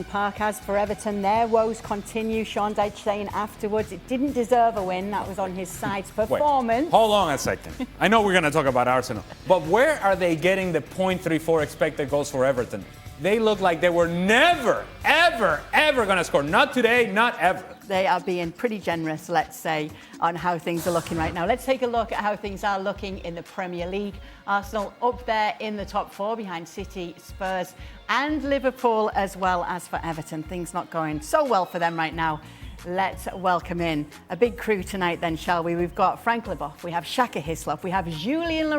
Park. As for Everton, their woes continue. Sean Dyche saying afterwards it didn't deserve a win. That was on his side's performance. Wait, hold on a second. I know we're going to talk about Arsenal, but where are they getting the 0.34 expected goals for Everton? They look like they were never, ever, ever going to score. Not today, not ever. They are being pretty generous, let's say, on how things are looking right now. Let's take a look at how things are looking in the Premier League. Arsenal up there in the top four behind City, Spurs and Liverpool, as well as for Everton. Things not going so well for them right now. Let's welcome in a big crew tonight then, shall we? We've got Frank Leboeuf, we have Shaka Hislop, we have Julien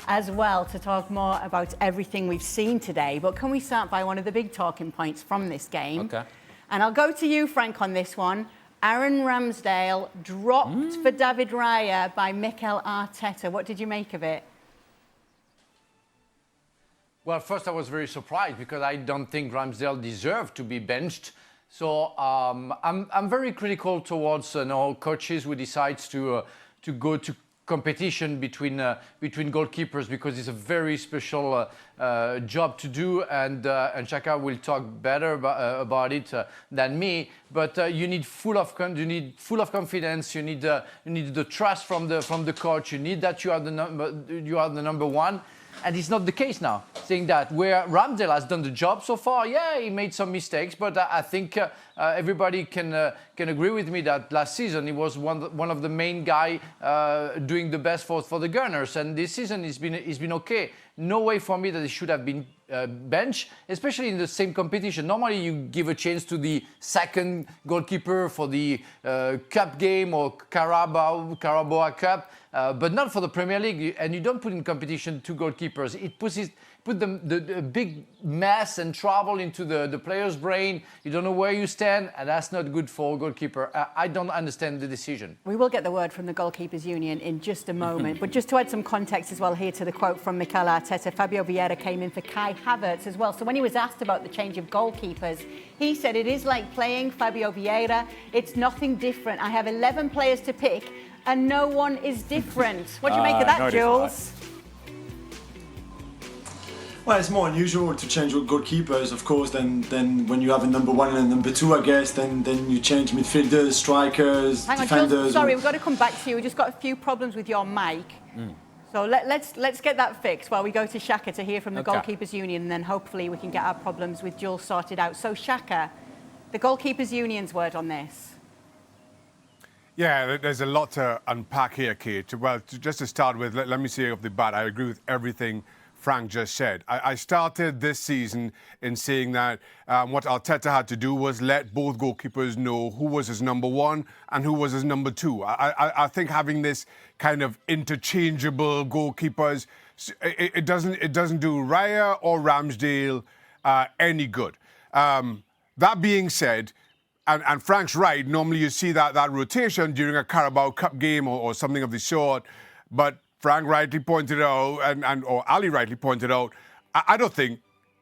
as well to talk more about everything we've seen today. But can we start by one of the big talking points from this game? Okay. And I'll go to you, Frank, on this one. Aaron Ramsdale dropped for David Raya by Mikel Arteta. What did you make of it? Well, first I was very surprised because I don't think Ramsdale deserved to be benched. So I'm very critical towards coaches who decides to go to competition between goalkeepers because it's a very special job to do, and Shaka will talk better about it than me. But you need full of confidence. You need the trust from the coach. You need that you are the number one. And it's not the case now. Saying that where Ramsdale has done the job so far, yeah, he made some mistakes, but I think everybody can agree with me that last season he was one of the main guy doing the best for the Gunners, and this season he's been okay. No way for me that he should have been benched, especially in the same competition. Normally you give a chance to the second goalkeeper for the Cup game or Carabao Cup. But not for the Premier League, and you don't put in competition two goalkeepers. It puts the big mess and trouble into the player's brain. You don't know where you stand, and that's not good for a goalkeeper. I don't understand the decision. We will get the word from the Goalkeepers Union in just a moment, but just to add some context as well here to the quote from Mikel Arteta, Fabio Vieira came in for Kai Havertz as well. So when he was asked about the change of goalkeepers, he said it is like playing Fabio Vieira. It's nothing different. I have 11 players to pick, and no one is different. What do you make of that, Jules? Well, it's more unusual to change goalkeepers, of course, than when you have a number one and a number two, I guess. Then you change midfielders, strikers, defenders. Hang on, Jules, sorry, we've got to come back to you. We've just got a few problems with your mic. So let's get that fixed while we go to Shaka to hear from the Goalkeepers Union, and then hopefully we can get our problems with Jules sorted out. So Shaka, the Goalkeepers Union's word on this. Yeah, there's a lot to unpack here, Kate. Well, just to start with, let me say off the bat, I agree with everything Frank just said. I started this season in saying that what Arteta had to do was let both goalkeepers know who was his number one and who was his number two. I think having this kind of interchangeable goalkeepers, it doesn't do Raya or Ramsdale any good. That being said, and Frank's right, normally you see that rotation during a Carabao Cup game or something of the sort, but Frank rightly pointed out, or Ali rightly pointed out, I don't think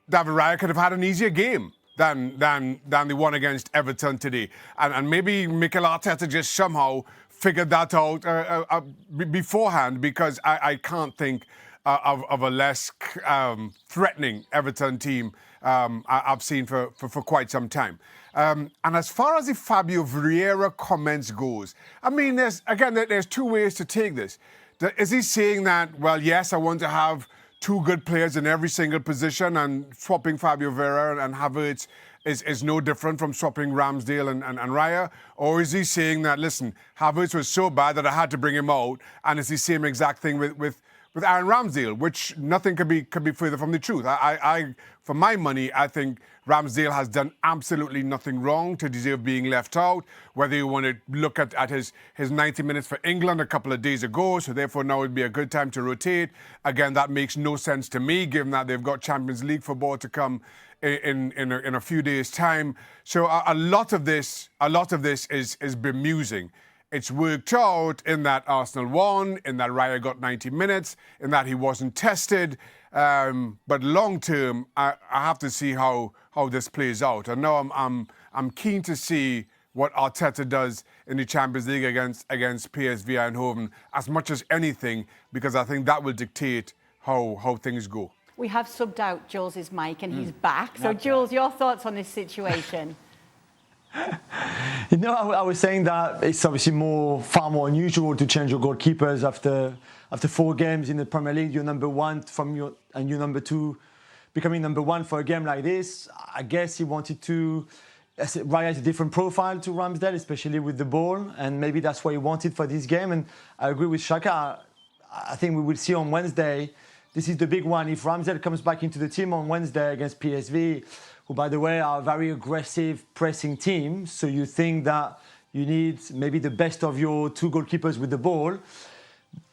David Raya could have had an easier game than the one against Everton today. And maybe Mikel Arteta just somehow figured that out beforehand, because I can't think of a less threatening Everton team I've seen for quite some time. And as far as the Fabio Vieira comments goes, I mean, there's two ways to take this. Is he saying that, well, yes, I want to have two good players in every single position, and swapping Fabio Vieira and Havertz is no different from swapping Ramsdale and Raya? Or is he saying that, listen, Havertz was so bad that I had to bring him out, and it's the same exact thing with Aaron Ramsdale, which nothing could be further from the truth. I for my money, I think Ramsdale has done absolutely nothing wrong to deserve being left out. Whether you want to look at his 90 minutes for England a couple of days ago, so therefore now would be a good time to rotate. Again, that makes no sense to me, given that they've got Champions League football to come in a few days' time. So a lot of this is bemusing. It's worked out in that Arsenal won, in that Raya got 90 minutes, in that he wasn't tested. But long term, I have to see how this plays out. And now I'm keen to see what Arteta does in the Champions League against PSV Eindhoven as much as anything, because I think that will dictate how things go. We have subbed out Jules' mic and he's back. So, Jules, your thoughts on this situation? You know, I was saying that it's obviously far more unusual to change your goalkeepers after 4 games in the Premier League. You're number one and you're number 2, becoming number 1 for a game like this. I guess he wanted to. Raya has a different profile to Ramsdale, especially with the ball, and maybe that's what he wanted for this game. And I agree with Shaka. I think we will see on Wednesday. This is the big one. If Ramsdale comes back into the team on Wednesday against PSV, who, by the way, are a very aggressive pressing team, so you think that you need maybe the best of your 2 goalkeepers with the ball,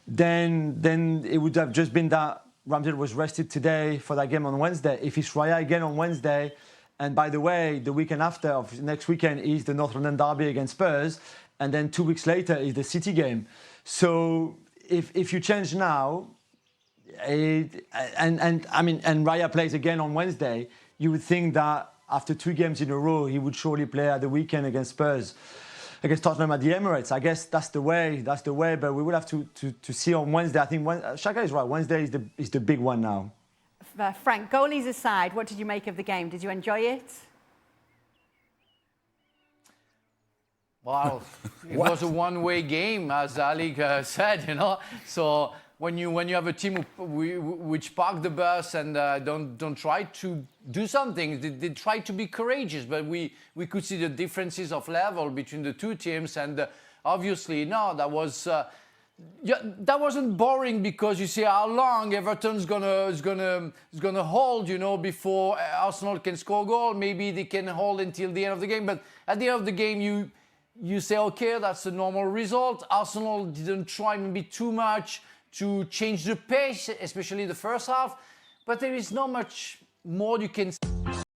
then it would have just been that Ramsdale was rested today for that game on Wednesday. If it's Raya again on Wednesday, and by the way, the weekend after, of next weekend, is the North London derby against Spurs, and then 2 weeks later is the City game. So if you change now, and Raya plays again on Wednesday, you would think that after 2 games in a row, he would surely play at the weekend against Spurs, against Tottenham at the Emirates. I guess that's the way. But we will have to see on Wednesday. I think Shaka is right. Wednesday is the big one now. Frank, goalies aside, what did you make of the game? Did you enjoy it? Well, it was a one-way game, as Ali said, you know. So when you have a team which park the bus and don't try to do something, they try to be courageous, but we could see the differences of level between the 2 teams, and obviously, no, that was. That wasn't boring, because you see how long Everton's gonna hold, you know, before Arsenal can score a goal. Maybe they can hold until the end of the game, but at the end of the game, you say, okay, that's a normal result. Arsenal didn't try maybe too much to change the pace, especially the first half, but there is not much more you can.